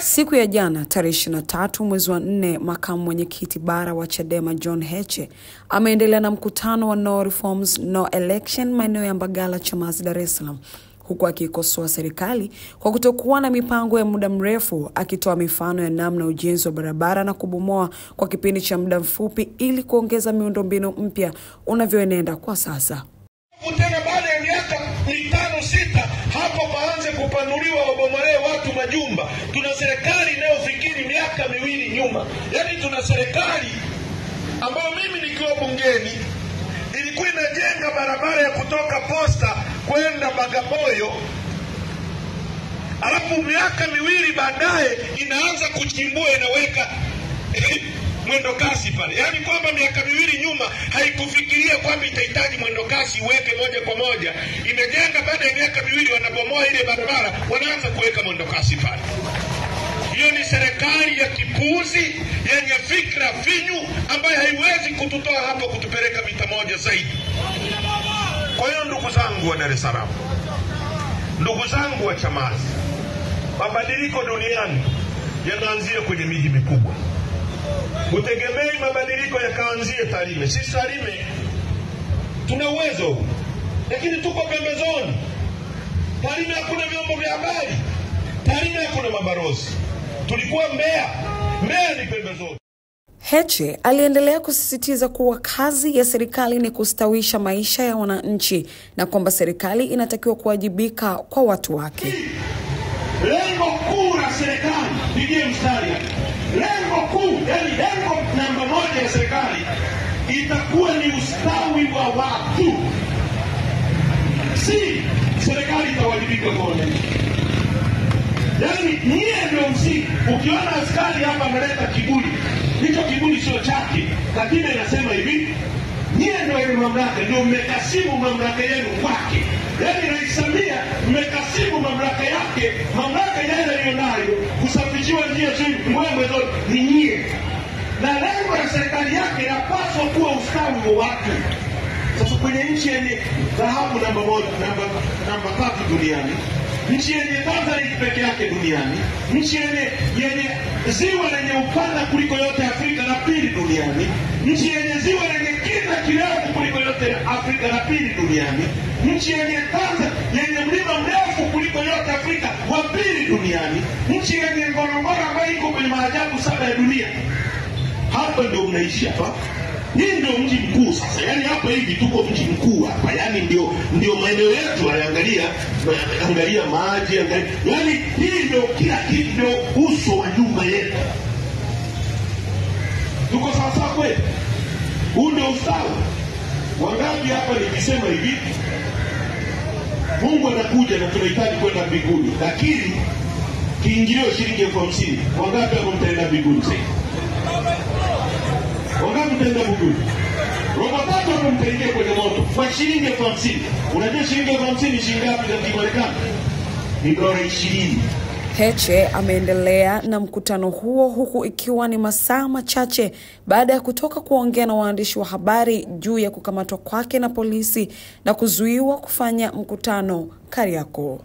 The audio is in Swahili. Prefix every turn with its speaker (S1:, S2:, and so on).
S1: Siku ya jana tarehe 23 mwezi wa 4, makamu mwenyekiti bara wa Chadema John Heche ameendelea na mkutano wa No Reforms No Election maeneo ya Mbagala, Chamazi, Dar es Salaam, huku akikosoa serikali kwa kutokuwa na mipango ya muda mrefu, akitoa mifano ya namna ujenzi wa barabara na kubomoa kwa kipindi cha muda mfupi ili kuongeza miundombinu mpya unavyoenenda kwa sasa.
S2: Tena baada ya miaka 5-6 hapo baanze kupanuliwa wabomolee watu majumba. Tuna serikali inayofikiri miaka 2 nyuma. Yaani tuna serikali ambayo mimi nikiwa bungeni ilikuwa inajenga barabara ya kutoka Posta kwenda Bagamoyo. Alafu miaka 2 baadaye inaanza kuchimbua, inaweka mwendo kasi pale. Yaani kwamba miaka 2 nyuma haikufikiria kwamba itahitaji mwendo kasi uweke moja kwa moja. Imejenga baada ya miaka 2 wanabomoa ile barabara, wanaanza kuweka mwendo kasi pale. Hiyo ni serikali ya kipuzi yenye fikra finyu ambayo haiwezi kututoa hapo kutupeleka mita moja zaidi. Kwa hiyo ndugu zangu wa Dar es Salaam, ndugu zangu wa Chamazi, mabadiliko duniani yanaanzia kwenye miji mikubwa. Utegemei mabadiliko yakaanzie Tarime. Sisi Tarime tuna uwezo, lakini tuko pembezoni. Tarime hakuna vyombo vya habari. Tarime hakuna mabarozi. Tulikuwa Mbeya. Mbeya ni pembezoni.
S1: Heche aliendelea kusisitiza kuwa kazi ya serikali ni kustawisha maisha ya wananchi na kwamba serikali inatakiwa kuwajibika kwa watu wake.
S2: Lengo kuu la serikali, pigie mstari. Lengo kuu, yani lengo namba 1 ya serikali itakuwa ni ustawi wa watu. Si serikali itawajibika kwa wananchi. Yani nyie ndio msingi. Ukiona askari hapa ameleta kiburi, hicho kiburi sio chake. Katiba inasema hivi, nyie ndio wenye mamlaka, ndio mmekasimu mamlaka yenu kwake. Yani Rais Samia mmekasimu mamlaka yake, mamlaka yale aliyonayo kusafishiwa njia mbwembwe zote ni nyie. Na lengo la serikali yake yapaswa kuwa ustawi wa watu. Sasa kwenye nchi yenye dhahabu namba 3 duniani, nchi yenye Tanzania peke yake duniani, nchi yenye ziwa lenye upana kuliko yote Afrika la 2 duniani, nchi yenye ziwa lenye kina kirefu kuliko yote Afrika la 2 duniani, nchi yenye yenye mlima mrefu kuliko yote Afrika wa 2 duniani, nchi yenye Ngorongoro ambayo iko kwenye maajabu 7 ya dunia. Hapa ndio mnaishi hapa. Hii ndio mji mkuu sasa. Yaani hapa hivi tuko mji mkuu hapa. Yaani ndio maeneo yetu, angalia maji, yaani hii ndio kila kitu, ndio uso wa nyumba yetu. Tuko sawa kweli? Huu ndio ustawi. Wangapi hapa nikisema hivi, Mungu anakuja na tunahitaji kwenda mbinguni, lakini kiingilio shilingi 50,000. Wangapi hapo mtaenda mbinguni sasa? Wangapi mtaenda mbinguni? Robo 3 hapo mtaingia kwenye moto kwa shilingi 50,000. Unajua shilingi 50,000 ni shilingi ngapi za Kimarekani? Ni $20.
S1: Heche ameendelea na mkutano huo huku ikiwa ni masaa machache baada ya kutoka kuongea na waandishi wa habari juu ya kukamatwa kwake na polisi na kuzuiwa kufanya mkutano Kariakoo.